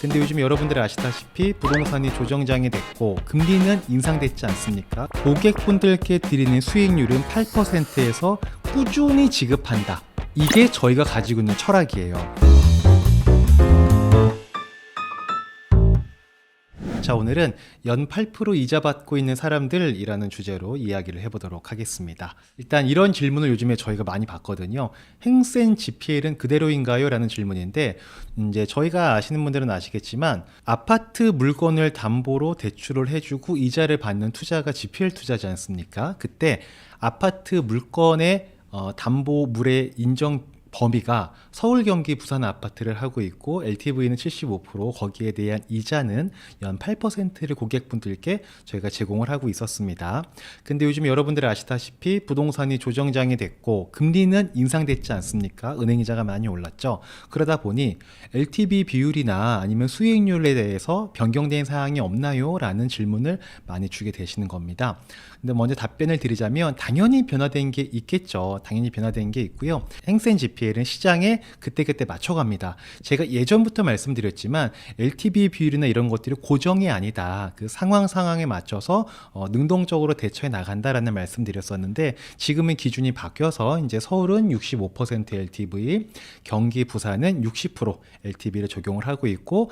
근데 요즘 여러분들이 아시다시피 부동산이 조정장이 됐고 금리는 인상됐지 않습니까? 고객분들께 드리는 수익률은 8%에서 꾸준히 지급한다. 이게 저희가 가지고 있는 철학이에요. 자, 오늘은 연 8% 이자 받고 있는 사람들이라는 주제로 이야기를 해보도록 하겠습니다. 일단 이런 질문을 요즘에 저희가 많이 받거든요. 행센 GPL은 그대로인가요? 라는 질문인데, 이제 저희가 아시는 분들은 아시겠지만 아파트 물건을 담보로 대출을 해주고 이자를 받는 투자가 GPL 투자지 않습니까? 그때 아파트 물건의 담보물의 인정 범위가 서울, 경기, 부산 아파트를 하고 있고 LTV는 75%, 거기에 대한 이자는 연 8%를 고객분들께 저희가 제공을 하고 있었습니다. 근데 요즘 여러분들이 아시다시피 부동산이 조정장이 됐고 금리는 인상됐지 않습니까? 은행이자가 많이 올랐죠. 그러다 보니 LTV 비율이나 아니면 수익률에 대해서 변경된 사항이 없나요? 라는 질문을 많이 주게 되시는 겁니다. 근데 먼저 답변을 드리자면 당연히 변화된 게 있겠죠. 당연히 변화된 게 있고요. 행센 GPL은 시장에 그때그때 맞춰갑니다. 제가 예전부터 말씀드렸지만 LTV 비율이나 이런 것들이 고정이 아니다. 그 상황에 맞춰서 능동적으로 대처해 나간다라는 말씀드렸었는데 지금은 기준이 바뀌어서 이제 서울은 65% LTV, 경기, 부산은 60% LTV를 적용을 하고 있고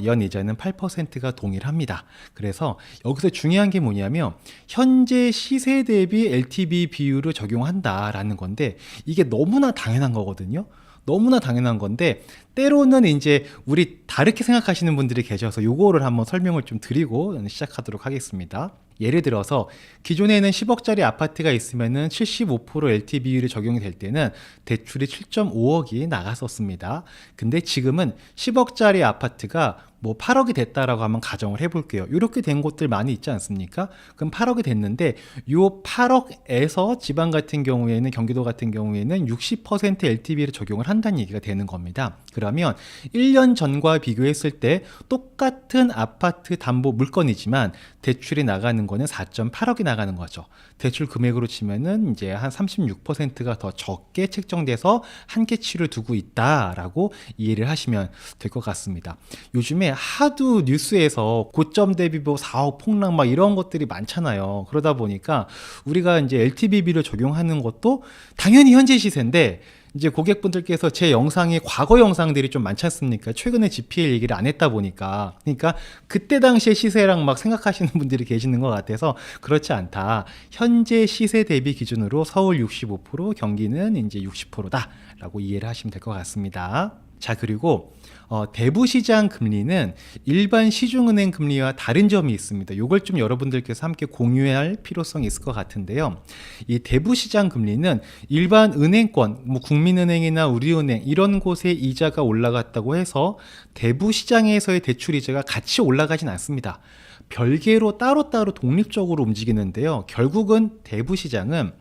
연 이자는 8%가 동일합니다. 그래서 여기서 중요한 게 뭐냐면 현재 시세 대비 LTV 비율을 적용한다라는 건데 이게 너무나 당연한 거거든요. 너무나 당연한 건데 때로는 이제 우리 다르게 생각하시는 분들이 계셔서 요거를 한번 설명을 좀 드리고 시작하도록 하겠습니다. 예를 들어서 기존에는 10억짜리 아파트가 있으면은 75% LTV율이 적용이 될 때는 대출이 7.5억이 나갔었습니다. 근데 지금은 10억짜리 아파트가 뭐 8억이 됐다라고 한번 가정을 해볼게요. 이렇게 된 곳들 많이 있지 않습니까? 그럼 8억이 됐는데 요 8억에서 지방 같은 경우에는 경기도 같은 경우에는 60% LTV를 적용을 한다는 얘기가 되는 겁니다. 그러면 1년 전과 비교했을 때 똑같은 아파트 담보 물건이지만 대출이 나가는 거는 4.8억이 나가는 거죠. 대출 금액으로 치면은 이제 한 36%가 더 적게 책정돼서 한계치를 두고 있다라고 이해를 하시면 될 것 같습니다. 요즘에 하도 뉴스에서 고점 대비 뭐 4억 폭락 막 이런 것들이 많잖아요. 그러다 보니까 우리가 이제 LTV를 적용하는 것도 당연히 현재 시세인데 이제 고객분들께서 제 영상에 과거 영상들이 좀 많지 않습니까? 최근에 GPL 얘기를 안 했다 보니까 그러니까 그때 당시의 시세랑 막 생각하시는 분들이 계시는 것 같아서 그렇지 않다. 현재 시세 대비 기준으로 서울 65%, 경기는 이제 60%다라고 이해를 하시면 될 것 같습니다. 자, 그리고 대부시장 금리는 일반 시중은행 금리와 다른 점이 있습니다. 이걸 좀 여러분들께서 함께 공유할 필요성이 있을 것 같은데요. 이 대부시장 금리는 일반 은행권, 뭐 국민은행이나 우리은행 이런 곳에 이자가 올라갔다고 해서 대부시장에서의 대출 이자가 같이 올라가진 않습니다. 별개로 따로따로 독립적으로 움직이는데요. 결국은 대부시장은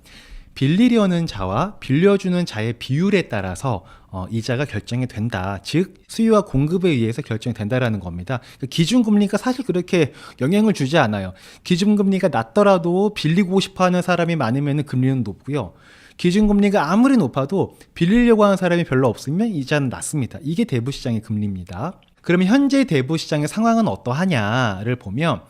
빌리려는 자와 빌려주는 자의 비율에 따라서 이자가 결정이 된다. 즉 수요와 공급에 의해서 결정이 된다라는 겁니다. 기준금리가 사실 그렇게 영향을 주지 않아요. 기준금리가 낮더라도 빌리고 싶어하는 사람이 많으면 금리는 높고요. 기준금리가 아무리 높아도 빌리려고 하는 사람이 별로 없으면 이자는 낮습니다. 이게 대부시장의 금리입니다. 그러면 현재 대부시장의 상황은 어떠하냐를 보면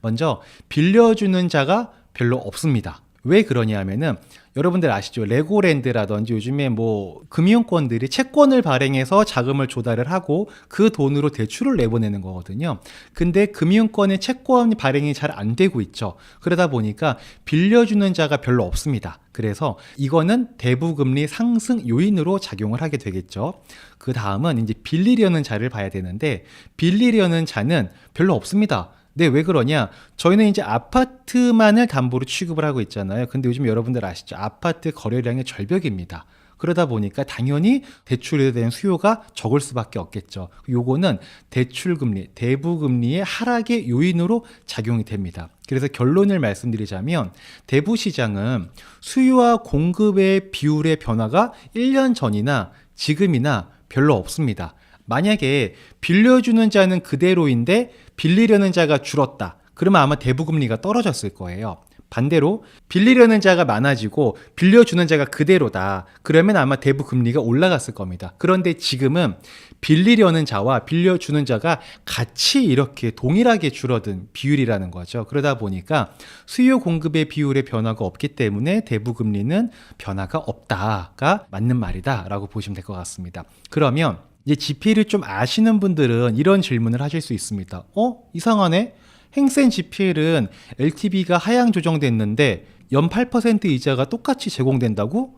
먼저 빌려주는 자가 별로 없습니다. 왜 그러냐 하면은 여러분들 아시죠? 레고랜드라든지 요즘에 뭐 금융권들이 채권을 발행해서 자금을 조달을 하고 그 돈으로 대출을 내보내는 거거든요. 근데 금융권의 채권 발행이 잘 안 되고 있죠. 그러다 보니까 빌려주는 자가 별로 없습니다. 그래서 이거는 대부금리 상승 요인으로 작용을 하게 되겠죠. 그 다음은 이제 빌리려는 자를 봐야 되는데 빌리려는 자는 별로 없습니다. 네, 왜 그러냐? 저희는 이제 아파트만을 담보로 취급을 하고 있잖아요. 근데 요즘 여러분들 아시죠? 아파트 거래량이 절벽입니다. 그러다 보니까 당연히 대출에 대한 수요가 적을 수밖에 없겠죠. 요거는 대출금리, 대부금리의 하락의 요인으로 작용이 됩니다. 그래서 결론을 말씀드리자면 대부시장은 수요와 공급의 비율의 변화가 1년 전이나 지금이나 별로 없습니다. 만약에 빌려주는 자는 그대로인데 빌리려는 자가 줄었다. 그러면 아마 대부금리가 떨어졌을 거예요. 반대로 빌리려는 자가 많아지고 빌려주는 자가 그대로다. 그러면 아마 대부 금리가 올라갔을 겁니다. 그런데 지금은 빌리려는 자와 빌려주는 자가 같이 이렇게 동일하게 줄어든 비율이라는 거죠. 그러다 보니까 수요 공급의 비율의 변화가 없기 때문에 대부 금리는 변화가 없다가 맞는 말이다라고 보시면 될 것 같습니다. 그러면 이제 GP를 좀 아시는 분들은 이런 질문을 하실 수 있습니다. 이상하네? 행센 GPL은 LTV가 하향 조정됐는데 연 8% 이자가 똑같이 제공된다고?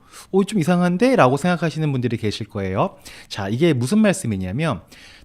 좀 이상한데? 라고 생각하시는 분들이 계실 거예요. 자, 이게 무슨 말씀이냐면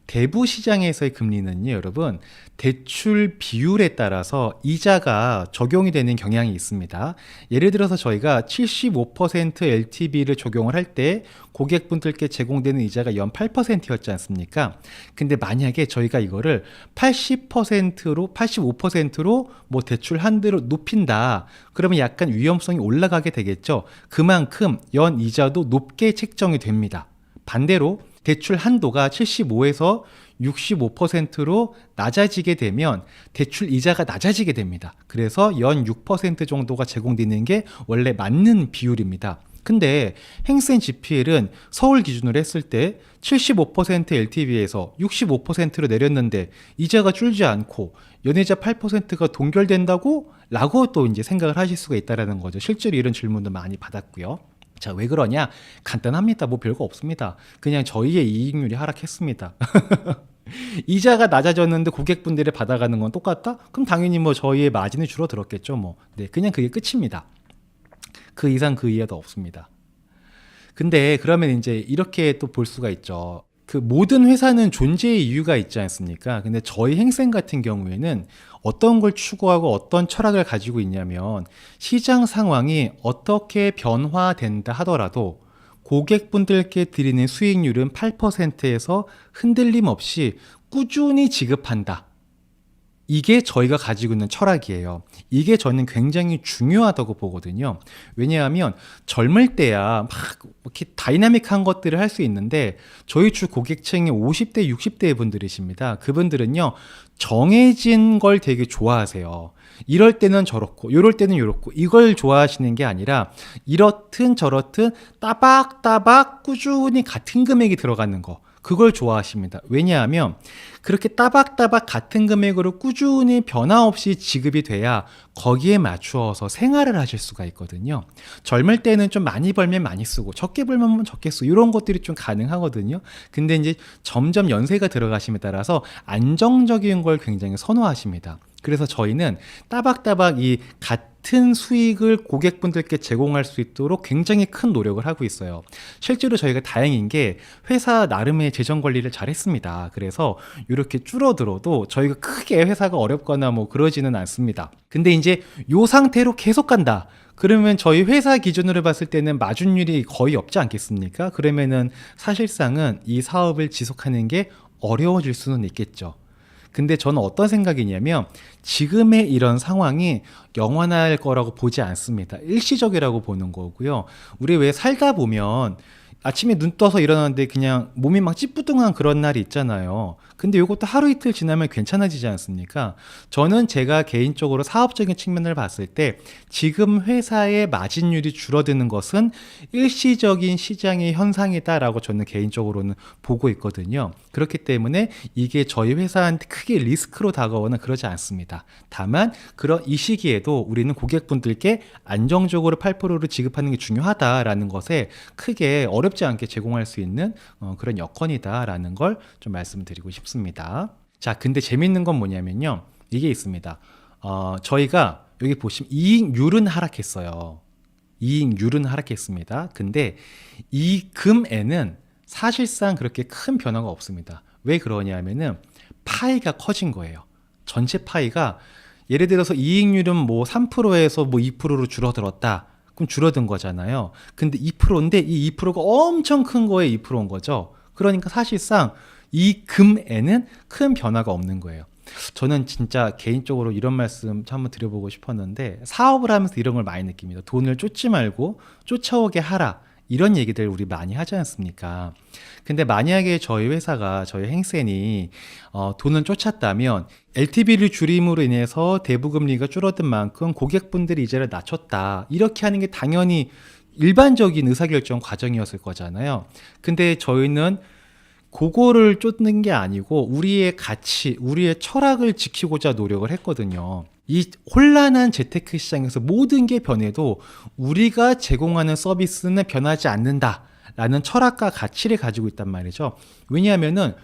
대부 시장에서의 금리는요, 여러분, 대출 비율에 따라서 이자가 적용이 되는 경향이 있습니다. 예를 들어서 저희가 75% LTV를 적용을 할 때 고객분들께 제공되는 이자가 연 8%였지 않습니까? 근데 만약에 저희가 이거를 80%로, 85%로 뭐 대출 한도를 높인다. 그러면 약간 위험성이 올라가게 되겠죠. 그만큼 연 이자도 높게 책정이 됩니다. 반대로 대출 한도가 75에서 65%로 낮아지게 되면 대출 이자가 낮아지게 됩니다. 그래서 연 6% 정도가 제공되는 게 원래 맞는 비율입니다. 근데 행센 GPL은 서울 기준으로 했을 때 75% LTV에서 65%로 내렸는데 이자가 줄지 않고 연이자 8%가 동결된다고? 라고 또 이제 생각을 하실 수가 있다는 거죠. 실제로 이런 질문도 많이 받았고요. 자, 왜 그러냐? 간단합니다. 뭐 별거 없습니다. 그냥 저희의 이익률이 하락했습니다. 이자가 낮아졌는데 고객분들이 받아가는 건 똑같다? 그럼 당연히 뭐 저희의 마진이 줄어들었겠죠. 뭐. 네, 그냥 그게 끝입니다. 그 이상 그 이하도 없습니다. 근데 그러면 이제 이렇게 또 볼 수가 있죠. 그 모든 회사는 존재의 이유가 있지 않습니까? 근데 저희 행센 같은 경우에는 어떤 걸 추구하고 어떤 철학을 가지고 있냐면 시장 상황이 어떻게 변화된다 하더라도 고객분들께 드리는 수익률은 8%에서 흔들림 없이 꾸준히 지급한다. 이게 저희가 가지고 있는 철학이에요. 이게 저는 굉장히 중요하다고 보거든요. 왜냐하면 젊을 때야 막 이렇게 다이나믹한 것들을 할 수 있는데 저희 주 고객층이 50대, 60대 분들이십니다. 그분들은요, 정해진 걸 되게 좋아하세요. 이럴 때는 저렇고, 이럴 때는 이렇고, 이걸 좋아하시는 게 아니라 이렇든 저렇든 따박따박 꾸준히 같은 금액이 들어가는 거. 그걸 좋아하십니다. 왜냐하면 그렇게 따박따박 같은 금액으로 꾸준히 변화 없이 지급이 돼야 거기에 맞추어서 생활을 하실 수가 있거든요. 젊을 때는 좀 많이 벌면 많이 쓰고 적게 벌면 적게 쓰고 이런 것들이 좀 가능하거든요. 근데 이제 점점 연세가 들어가심에 따라서 안정적인 걸 굉장히 선호하십니다. 그래서 저희는 따박따박 이 같은 수익을 고객분들께 제공할 수 있도록 굉장히 큰 노력을 하고 있어요. 실제로 저희가 다행인 게 회사 나름의 재정 관리를 잘 했습니다. 그래서 이렇게 줄어들어도 저희가 크게 회사가 어렵거나 뭐 그러지는 않습니다. 근데 이제 이 상태로 계속 간다. 그러면 저희 회사 기준으로 봤을 때는 마진율이 거의 없지 않겠습니까? 그러면은 사실상은 이 사업을 지속하는 게 어려워질 수는 있겠죠. 근데 저는 어떤 생각이냐면 지금의 이런 상황이 영원할 거라고 보지 않습니다. 일시적이라고 보는 거고요. 우리 왜 살다 보면 아침에 눈 떠서 일어났는데 그냥 몸이 막 찌뿌둥한 그런 날이 있잖아요. 근데 이것도 하루 이틀 지나면 괜찮아지지 않습니까? 저는 제가 개인적으로 사업적인 측면을 봤을 때 지금 회사의 마진율이 줄어드는 것은 일시적인 시장의 현상이다라고 저는 개인적으로는 보고 있거든요. 그렇기 때문에 이게 저희 회사한테 크게 리스크로 다가오는 그러지 않습니다. 다만 그런 이 시기에도 우리는 고객분들께 안정적으로 8%를 지급하는 게 중요하다라는 것에 크게 어렵지 않게 제공할 수 있는 그런 여건이다라는 걸 좀 말씀드리고 싶습니다. 자, 근데 재밌는 건 뭐냐면요. 이게 있습니다. 저희가 여기 보시면 이익률은 하락했어요. 이익률은 하락했습니다. 근데 이금에는 사실상 그렇게 큰 변화가 없습니다. 왜 그러냐면은 파이가 커진 거예요. 전체 파이가 예를 들어서 이익률은 뭐 3%에서 뭐 2%로 줄어들었다. 그럼 줄어든 거잖아요. 근데 2%인데 이 2%가 엄청 큰 거에 2%인 거죠. 그러니까 사실상 이 금에는 큰 변화가 없는 거예요. 저는 진짜 개인적으로 이런 말씀 한번 드려보고 싶었는데 사업을 하면서 이런 걸 많이 느낍니다. 돈을 쫓지 말고 쫓아오게 하라. 이런 얘기들 우리 많이 하지 않습니까? 근데 만약에 저희 회사가, 저희 행센이 돈을 쫓았다면 LTV를 줄임으로 인해서 대부금리가 줄어든 만큼 고객분들이 이자를 낮췄다. 이렇게 하는 게 당연히 일반적인 의사결정 과정이었을 거잖아요. 근데 저희는 그거를 쫓는 게 아니고 우리의 가치, 우리의 철학을 지키고자 노력을 했거든요. 이 혼란한 재테크 시장에서 모든 게 변해도 우리가 제공하는 서비스는 변하지 않는다 라는 철학과 가치를 가지고 있단 말이죠. 왜냐하면은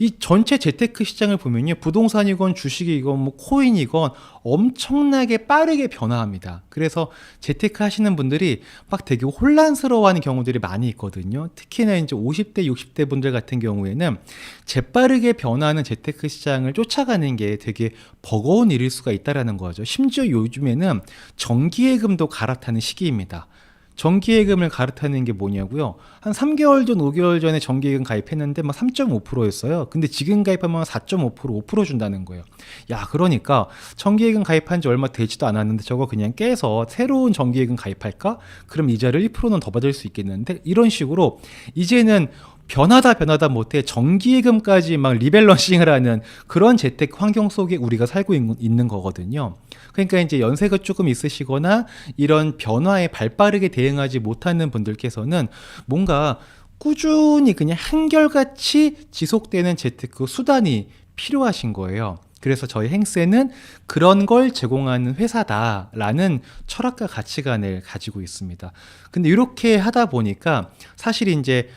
이 전체 재테크 시장을 보면요, 부동산이건 주식이건 뭐 코인이건 엄청나게 빠르게 변화합니다. 그래서 재테크 하시는 분들이 막 되게 혼란스러워하는 경우들이 많이 있거든요. 특히나 이제 50대, 60대 분들 같은 경우에는 재빠르게 변화하는 재테크 시장을 쫓아가는 게 되게 버거운 일일 수가 있다라는 거죠. 심지어 요즘에는 정기예금도 갈아타는 시기입니다. 정기예금을 갈아타는 게 뭐냐고요? 한 3개월 전, 5개월 전에 정기예금 가입했는데 막 3.5%였어요. 근데 지금 가입하면 4.5%, 5% 준다는 거예요. 야, 그러니까 정기예금 가입한 지 얼마 되지도 않았는데 저거 그냥 깨서 새로운 정기예금 가입할까? 그럼 이자를 1%는 더 받을 수 있겠는데? 이런 식으로 이제는 변하다 못해 정기예금까지 막 리밸런싱을 하는 그런 재테크 환경 속에 우리가 살고 있는 거거든요. 그러니까 이제 연세가 조금 있으시거나 이런 변화에 발빠르게 대응하지 못하는 분들께서는 뭔가 꾸준히 그냥 한결같이 지속되는 재테크 수단이 필요하신 거예요. 그래서 저희 행센은 그런 걸 제공하는 회사다라는 철학과 가치관을 가지고 있습니다. 근데 이렇게 하다 보니까 사실 이제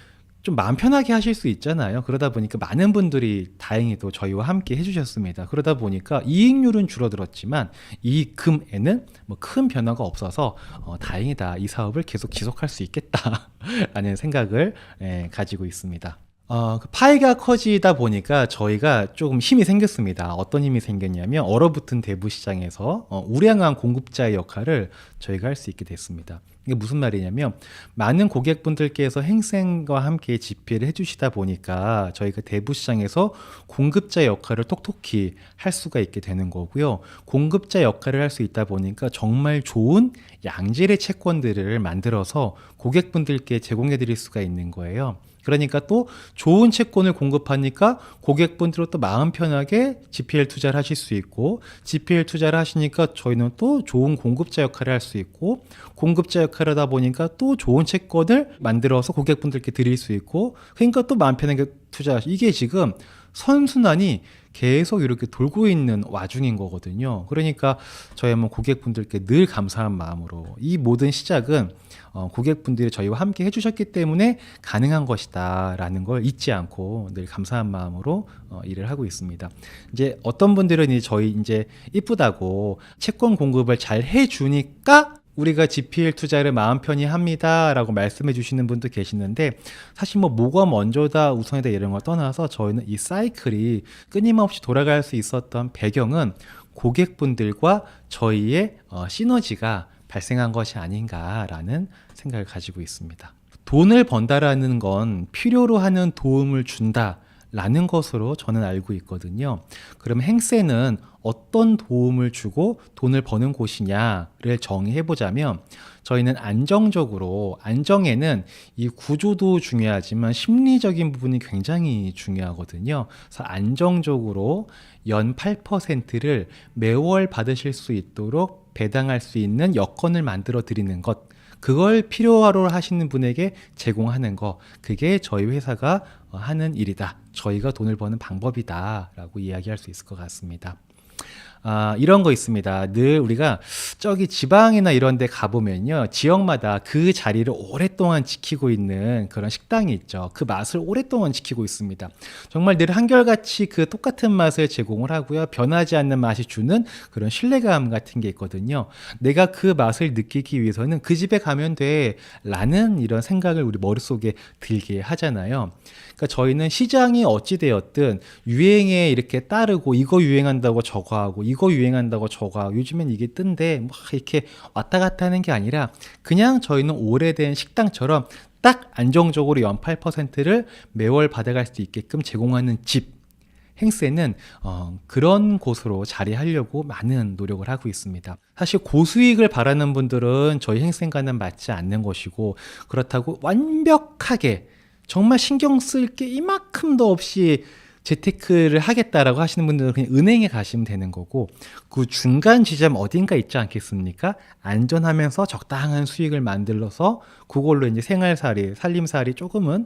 좀 마음 편하게 하실 수 있잖아요. 그러다 보니까 많은 분들이 다행히도 저희와 함께 해주셨습니다. 그러다 보니까 이익률은 줄어들었지만 이익금에는 뭐 큰 변화가 없어서 다행이다. 이 사업을 계속 지속할 수 있겠다라는 생각을 가지고 있습니다. 그 파이가 커지다 보니까 저희가 조금 힘이 생겼습니다. 어떤 힘이 생겼냐면 얼어붙은 대부 시장에서 우량한 공급자의 역할을 저희가 할 수 있게 됐습니다. 이게 무슨 말이냐면 많은 고객분들께서 행센과 함께 집계를 해주시다 보니까 저희가 대부 시장에서 공급자 역할을 톡톡히 할 수가 있게 되는 거고요. 공급자 역할을 할 수 있다 보니까 정말 좋은 양질의 채권들을 만들어서 고객분들께 제공해 드릴 수가 있는 거예요. 그러니까 또 좋은 채권을 공급하니까 고객분들은 또 마음 편하게 GPL 투자를 하실 수 있고, GPL 투자를 하시니까 저희는 또 좋은 공급자 역할을 할 수 있고, 공급자 역할을 하다 보니까 또 좋은 채권을 만들어서 고객분들께 드릴 수 있고, 그러니까 또 마음 편하게 투자하시. 이게 지금 선순환이 계속 이렇게 돌고 있는 와중인 거거든요. 그러니까 저희 한번 고객분들께 늘 감사한 마음으로, 이 모든 시작은 고객분들이 저희와 함께 해주셨기 때문에 가능한 것이다 라는 걸 잊지 않고 늘 감사한 마음으로 일을 하고 있습니다. 이제 어떤 분들은 저희 이제 이쁘다고 채권 공급을 잘 해주니까 우리가 GPL 투자를 마음 편히 합니다 라고 말씀해 주시는 분도 계시는데, 사실 뭐가 먼저다 우선이다 이런 걸 떠나서 저희는 이 사이클이 끊임없이 돌아갈 수 있었던 배경은 고객분들과 저희의 시너지가 발생한 것이 아닌가라는 생각을 가지고 있습니다. 돈을 번다라는 건 필요로 하는 도움을 준다 라는 것으로 저는 알고 있거든요. 그럼 행센은 어떤 도움을 주고 돈을 버는 곳이냐를 정의해 보자면, 저희는 안정적으로, 안정에는 이 구조도 중요하지만 심리적인 부분이 굉장히 중요하거든요. 그래서 안정적으로 연 8%를 매월 받으실 수 있도록 배당할 수 있는 여건을 만들어 드리는 것, 그걸 필요로 하시는 분에게 제공하는 거, 그게 저희 회사가 하는 일이다. 저희가 돈을 버는 방법이다 라고 이야기할 수 있을 것 같습니다. 이런 거 있습니다. 늘 우리가 저기 지방이나 이런 데 가보면요, 지역마다 그 자리를 오랫동안 지키고 있는 그런 식당이 있죠. 그 맛을 오랫동안 지키고 있습니다. 정말 늘 한결같이 그 똑같은 맛을 제공을 하고요, 변하지 않는 맛이 주는 그런 신뢰감 같은 게 있거든요. 내가 그 맛을 느끼기 위해서는 그 집에 가면 돼 라는 이런 생각을 우리 머릿속에 들게 하잖아요. 그러니까 저희는 시장이 어찌되었든 유행에 이렇게 따르고, 이거 유행한다고 저거 하고, 이거 유행한다고 저거 하고, 요즘엔 이게 뜬데 막 이렇게 왔다 갔다 하는 게 아니라, 그냥 저희는 오래된 식당처럼 딱 안정적으로 연 8%를 매월 받아갈 수 있게끔 제공하는 집, 행세는 그런 곳으로 자리하려고 많은 노력을 하고 있습니다. 사실 고수익을 바라는 분들은 저희 행세과는 맞지 않는 것이고, 그렇다고 완벽하게 정말 신경 쓸 게 이만큼도 없이 재테크를 하겠다라고 하시는 분들은 그냥 은행에 가시면 되는 거고, 그 중간 지점 어딘가 있지 않겠습니까? 안전하면서 적당한 수익을 만들어서 그걸로 이제 생활살이, 살림살이 조금은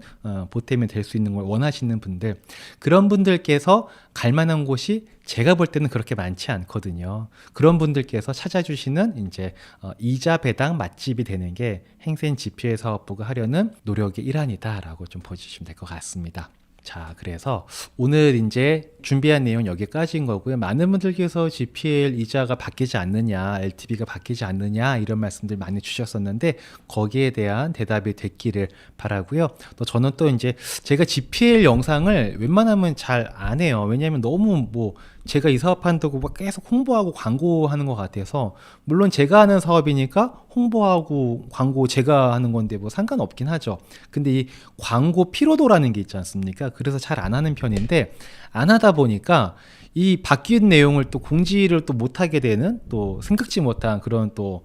보탬이 될 수 있는 걸 원하시는 분들, 그런 분들께서 갈 만한 곳이 제가 볼 때는 그렇게 많지 않거든요. 그런 분들께서 찾아주시는 이제 이자 배당 맛집이 되는 게 행센 GPL 사업부가 하려는 노력의 일환이다라고 좀 보여주시면 될 것 같습니다. 자, 그래서 오늘 이제 준비한 내용 여기까지인 거고요. 많은 분들께서 GPL 이자가 바뀌지 않느냐, LTV가 바뀌지 않느냐 이런 말씀들 많이 주셨었는데 거기에 대한 대답이 됐기를 바라고요. 또 저는 또 이제 제가 GPL 영상을 웬만하면 잘 안 해요. 왜냐하면 너무 제가 이 사업한다고 막 계속 홍보하고 광고하는 것 같아서, 물론 제가 하는 사업이니까 홍보하고 광고 제가 하는 건데 뭐 상관없긴 하죠. 근데 이 광고 피로도라는 게 있지 않습니까? 그래서 잘 안 하는 편인데, 안 하다 보니까 이 바뀐 내용을 또 공지를 또 못하게 되는, 또 생각지 못한 그런 또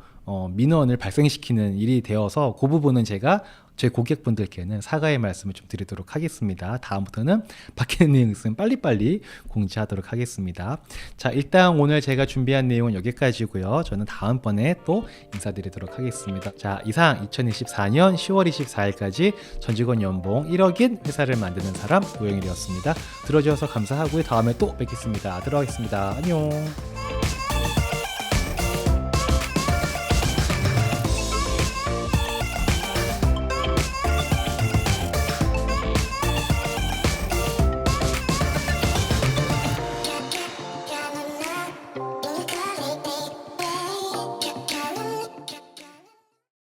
민원을 발생시키는 일이 되어서, 그 부분은 제가 제 고객분들께는 사과의 말씀을 좀 드리도록 하겠습니다. 다음부터는 바뀌는 내용 있으면 빨리빨리 공지하도록 하겠습니다. 자, 일단 오늘 제가 준비한 내용은 여기까지고요. 저는 다음번에 또 인사드리도록 하겠습니다. 자, 이상 2024년 10월 24일까지 전 직원 연봉 1억인 회사를 만드는 사람 노영일이었습니다. 들어주셔서 감사하고요. 다음에 또 뵙겠습니다. 들어가겠습니다. 안녕.